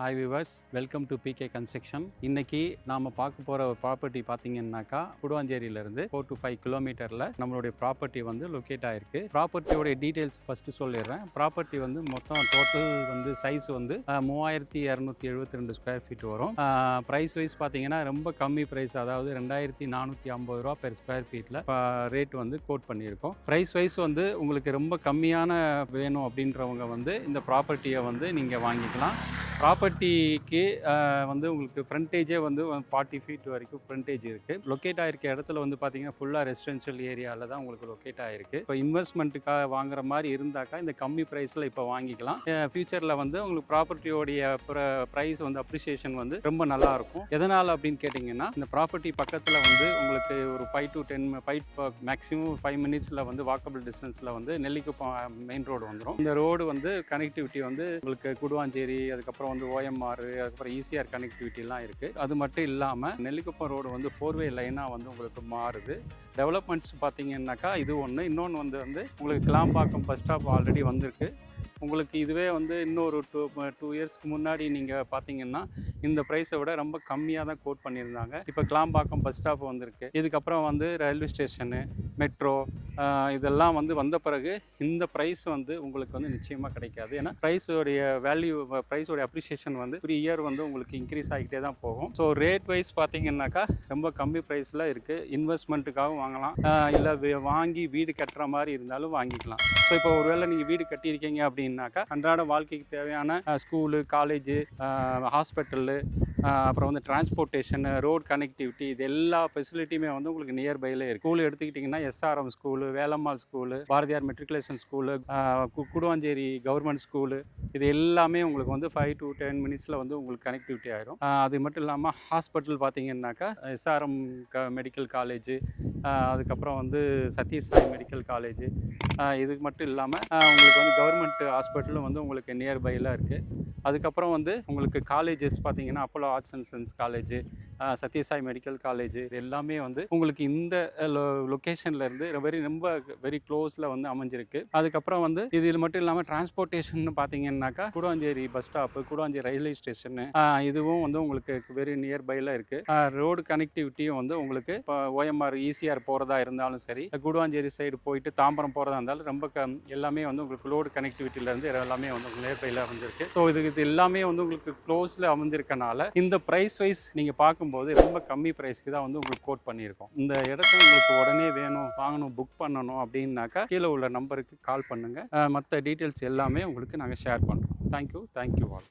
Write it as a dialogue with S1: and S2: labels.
S1: Hi viewers, welcome to PK construction. இன்னைக்கு நாம பார்க்க போகிற ஒரு ப்ராப்பர்ட்டி பார்த்தீங்கன்னாக்கா குடுவாஞ்சேரியிலேருந்து 4 to 5 கிலோமீட்டரில் நம்மளுடைய ப்ராப்பர்ட்டி வந்து லொக்கேட் ஆகிருக்கு. ப்ராப்பர்ட்டியோடைய டீட்டெயில்ஸ் ஃபஸ்ட்டு சொல்லிடுறேன். ப்ராப்பர்ட்டி வந்து மொத்தம் டோட்டல் வந்து சைஸ் வந்து 3272 ஸ்கொயர் ஃபீட் வரும். ப்ரைஸ் வைஸ் பார்த்தீங்கன்னா ரொம்ப கம்மி ப்ரைஸ், அதாவது 2450 ரூபா பெர் ஸ்கொயர் ஃபீட்டில் ரேட் வந்து கோட் பண்ணியிருக்கோம். ப்ரைஸ் வைஸ் வந்து உங்களுக்கு ரொம்ப கம்மியான வேணும் அப்படின்றவங்க வந்து இந்த ப்ராப்பர்ட்டியை வந்து நீங்கள் வாங்கிக்கலாம். ப்ராப்பர்ட்டிக்கு வந்து உங்களுக்கு ஃப்ரண்டேஜே வந்து 40 ஃபீட் வரைக்கும் ஃப்ரண்டேஜ் இருக்குது. லொக்கேட் ஆகிருக்க இடத்துல வந்து பார்த்தீங்கன்னா ஃபுல்லாக ரெசிடென்ஷியல் ஏரியாவில் தான் உங்களுக்கு லொக்கேட் ஆகிருக்கு. இப்போ இன்வெஸ்ட்மெண்ட்டுக்காக வாங்குற மாதிரி இருந்தாக்கா இந்த கம்மி ப்ரைஸில் இப்போ வாங்கிக்கலாம். ஃபியூச்சரில் வந்து உங்களுக்கு ப்ராப்பர்ட்டியோடைய ப்ரைஸ் வந்து அப்ரிசியேஷன் வந்து ரொம்ப நல்லாயிருக்கும். எதனால் அப்படின்னு கேட்டிங்கன்னா, இந்த ப்ராப்பர்ட்டி பக்கத்தில் வந்து உங்களுக்கு ஒரு 5 to 10 மேக்ஸிமம் 5 மினிட்ஸில் வந்து வாக்கபிள் டிஸ்டன்ஸில் வந்து நெல்லிக்குப்பம் மெயின் ரோடு வந்துடும். இந்த ரோடு வந்து கனெக்டிவிட்டி வந்து உங்களுக்கு குடுவாஞ்சேரி, அதுக்கப்புறம் வந்து OMR, அதுக்கப்புறம் ECR கனெக்டிவிட்டிலாம் இருக்குது. அது மட்டும் இல்லாமல் நெல்லிக்குப்பம் ரோடு வந்து 4-வே லைனாக வந்து உங்களுக்கு மாறுது. டெவலப்மெண்ட்ஸ் பார்த்தீங்கன்னாக்கா இது ஒன்று. இன்னொன்று வந்து உங்களுக்கு கிளாம்பாக்கம் பஸ் ஸ்டாப் ஆல்ரெடி வந்திருக்கு. உங்களுக்கு இதுவே வந்து இன்னொரு 2 இயர்ஸ்க்கு முன்னாடி நீங்கள் பார்த்தீங்கன்னா இந்த ப்ரைஸை விட ரொம்ப கம்மியாக தான் கோட் பண்ணியிருந்தாங்க. இப்போ கிளாம்பாக்கம் பஸ் ஸ்டாப் வந்திருக்கு. இதுக்கப்புறம் வந்து ரயில்வே ஸ்டேஷனு, மெட்ரோ இதெல்லாம் வந்து வந்த பிறகு இந்த ப்ரைஸ் வந்து உங்களுக்கு வந்து நிச்சயமாக கிடைக்காது. ஏன்னா ப்ரைஸோடைய வேல்யூ, ப்ரைஸோடைய அப்ரிசியேஷன் வந்து 3 இயர் வந்து உங்களுக்கு இன்க்ரீஸ் ஆகிட்டே தான் போகும். ஸோ ரேட் வைஸ் பார்த்தீங்கன்னாக்கா ரொம்ப கம்மி ப்ரைஸில் இருக்குது. இன்வெஸ்ட்மெண்ட்டுக்காகவும் வாங்கலாம், இல்லை வாங்கி வீடு கட்டுற மாதிரி இருந்தாலும் வாங்கிக்கலாம். ஸோ இப்போ ஒருவேளை நீங்கள் வீடு கட்டியிருக்கீங்க அப்படின்னாக்கா அன்றாட வாழ்க்கைக்கு தேவையான ஸ்கூலு, காலேஜு, ஹாஸ்பிட்டலு, அப்புறம் வந்து டிரான்ஸ்போர்ட்டேஷன், ரோட் கனெக்டிவிட்டி, இது எல்லா ஃபெசிலிட்டியுமே வந்து உங்களுக்கு நியர்பையில் இருக்குது. ஸ்கூல் எடுத்துக்கிட்டிங்கன்னா SRM school, Velammal school, Bharathiyar matriculation school, Guduvancheri government school, இது எல்லாமே உங்களுக்கு வந்து 5 to 10 மினிட்ஸில் வந்து உங்களுக்கு கனெக்டிவிட்டி ஆகிடும். அது மட்டும் இல்லாமல் ஹாஸ்பிட்டல் பார்த்தீங்கன்னாக்கா SRM மெடிக்கல் காலேஜு, அதுக்கப்புறம் வந்து சத்யசாய் மெடிக்கல் காலேஜு, இதுக்கு மட்டும் இல்லாமல் உங்களுக்கு வந்து கவர்மெண்ட் ஹாஸ்பிட்டலும் வந்து உங்களுக்கு நியர்பையில் இருக்குது. அதுக்கப்புறம் வந்து உங்களுக்கு காலேஜஸ் பார்த்தீங்கன்னா Apollo arts and science college, Sathya Sai medical college, இது எல்லாமே வந்து உங்களுக்கு இந்த லொக்கேஷன்லேருந்து வெரி க்ளோஸில் வந்து அமைஞ்சிருக்கு. அதுக்கப்புறம் வந்து இதில் மட்டும் இல்லாமல் டிரான்ஸ்போர்ட்டேஷன் பார்த்தீங்கன்னாக்கா Guduvancheri bus stop, Guduvancheri railway station, இதுவும் வந்து உங்களுக்கு வெரி நியர்பையில் இருக்குது. ரோடு கனெக்டிவிட்டியும் வந்து உங்களுக்கு இப்போ OMR, ECR போகிறதா இருந்தாலும் சரி, குடுவாஞ்சேரி சைடு போயிட்டு தாம்பரம் போகிறதா இருந்தாலும் ரொம்ப எல்லாமே வந்து உங்களுக்கு ரோடு கனெக்டிவிட்டியிலேருந்து எல்லாமே வந்து உங்களுக்கு நியர்பையில் அமைஞ்சிருக்கு. ஸோ இது எல்லாமே வந்து உங்களுக்கு க்ளோஸில் அமைஞ்சிருக்கனால இந்த ப்ரைஸ் வைஸ் நீங்கள் பார்க்கும்போது ரொம்ப கம்மி ப்ரைஸ்க்கு தான் வந்து உங்களுக்கு கோட் பண்ணியிருக்கோம். இந்த இடத்துல உங்களுக்கு உடனே வேணும், வாங்கணும், புக் பண்ணணும் அப்படின்னாக்கா கீழே உள்ள நம்பருக்கு கால் பண்ணுங்கள். மற்ற டீட்டெயில்ஸ் எல்லாமே உங்களுக்கு நாங்கள் ஷேர் பண்ணுறோம். Thank you all.